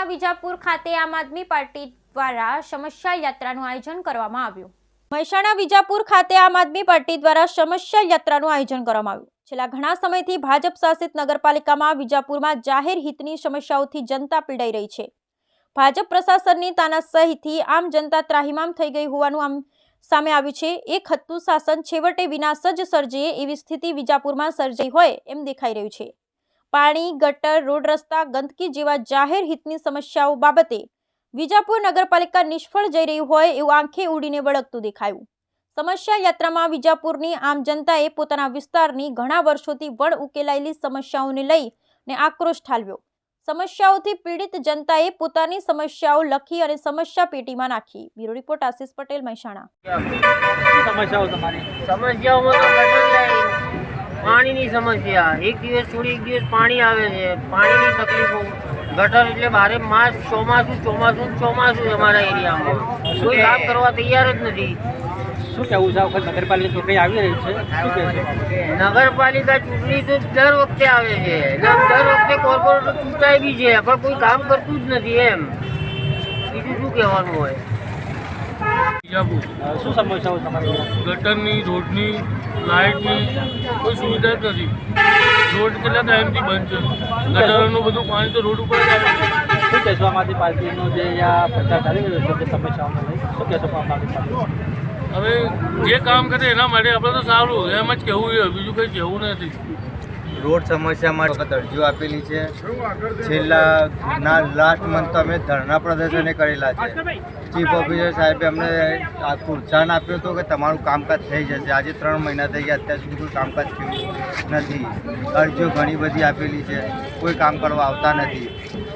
વિજાપુર ખાતે આમ આદમી પાર્ટી દ્વારા સમસ્યા યાત્રાનું આયોજન કરવામાં આવ્યું। મહેસાણા વિજાપુર ખાતે આમ આદમી પાર્ટી દ્વારા સમસ્યા યાત્રાનું આયોજન કરવામાં આવ્યું। છેલ્લા ઘણા સમયથી ભાજપ શાસિત નગરપાલિકામાં વિજાપુરમાં જાહેર હિતની સમસ્યાઓથી જનતા પીડાઈ રહી છે। ભાજપ પ્રશાસનની તાનાશાહીથી આમ જનતા ત્રાહિમામ થઈ ગઈ હોવાનું સામે આવ્યું છે। એક હતું શાસન છેવટે વિનાશ જ સર્જે એવી સ્થિતિ વિજાપુરમાં સર્જાઈ હોય એમ દેખાઈ રહ્યું છે। પાણી, ગટર, રોડ રસ્તા, ગંદકી જેવા જાહેર હિતની સમસ્યાઓ બાબતે વિજાપુર નગરપાલિકા નિષ્ફળ જઈ રહી હોય એવું આંખે ઉડીને વળગતું દેખાયું। સમસ્યા યાત્રામાં વિજાપુરની આમ જનતાએ પોતાના વિસ્તારની ઘણા વર્ષોથી વણ ઉકેલાયેલી સમસ્યાઓને લઈને આક્રોશ ઠાલવ્યો। સમસ્યાઓથી પીડિત જનતાએ પોતાની સમસ્યાઓ લખી અને સમસ્યા પેટીમાં નાખી। Bureau report Ashish Patel, Mehsana. पानी की समस्या एक दिवस छोड़ी एक दिवस पानी आवे छे, पानी की तकलीफों, गटर એટલે બારે માસ ચોમાસું અમારા એરિયામાં કોઈ કામ કરવા તૈયાર જ નથી। શું કહેવું છે? વખત નગરપાલિકા ચૂંટણી આવી રહી છે, શું કહેશો? નગરપાલિકા ચૂંટણી તો દર વખતે આવે છે, દર વખતે કોર્પોરેટર ચૂંટાય બી છે પણ કોઈ કામ કરતું જ નથી। એમ બીજું શું કહેવાનું હોય? શું સમસ્યાઓ તમારી? ગટરની, રોડની, લાઇટની કોઈ સુવિધા જ નથી। રોડ કેટલા ટાઈમથી બંધ છે, ગટરનું બધું પાણી તો રોડ ઉપર જ આવે છે। શું કહેશો આમ આદમી પાર્ટીનો જે અહીંયા પ્રચાર ચાલી રહ્યો છે સમસ્યાઓને લઈ? શું કહેશો આમ આદમી પાર્ટી? હવે જે કામ કરે એના માટે આપણે તો સારું એમ જ કહેવું છે, બીજું કંઈ કહેવું નથી। રોડ સમસ્યા માટે અરજીઓ આપેલી છે। છેલ્લા લાસ્ટ મંથ તો અમે ધરણા પ્રદર્શને કરેલા છે। ચીફ ઓફિસર સાહેબે અમને પ્રોત્સાહન આપ્યું હતું કે તમારું કામકાજ થઈ જશે। આજે 3 મહિના થઈ ગયા, અત્યાર સુધી કોઈ કામકાજ થયું નથી। અરજીઓ ઘણી બધી આપેલી છે, કોઈ કામ કરવા આવતા નથી।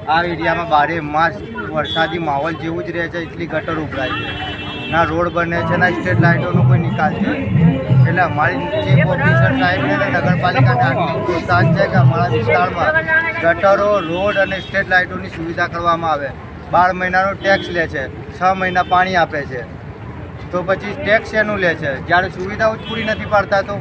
આ એરિયામાં બારે માસ વરસાદી માહોલ જેવું જ રહે છે, એટલી ગટર ઉભરાય છે, ના રોડ બને છે, ના સ્ટ્રીટ લાઇટોનો કોઈ નિકાલ છે। એટલે અમારી ચીફ ઓફિસર સાહેબને નગરપાલિકાને આટલું પ્રોત્સાહન છે કે અમારા વિસ્તારમાં ગટરો, રોડ અને સ્ટ્રીટ લાઇટોની સુવિધા કરવામાં આવે। 12 મહિનાનો ટેક્સ લે છે, 6 મહિના પાણી આપે છે, તો પછી ટેક્સ એનું લે છે? જ્યારે સુવિધાઓ જ પૂરી નથી પાડતા તો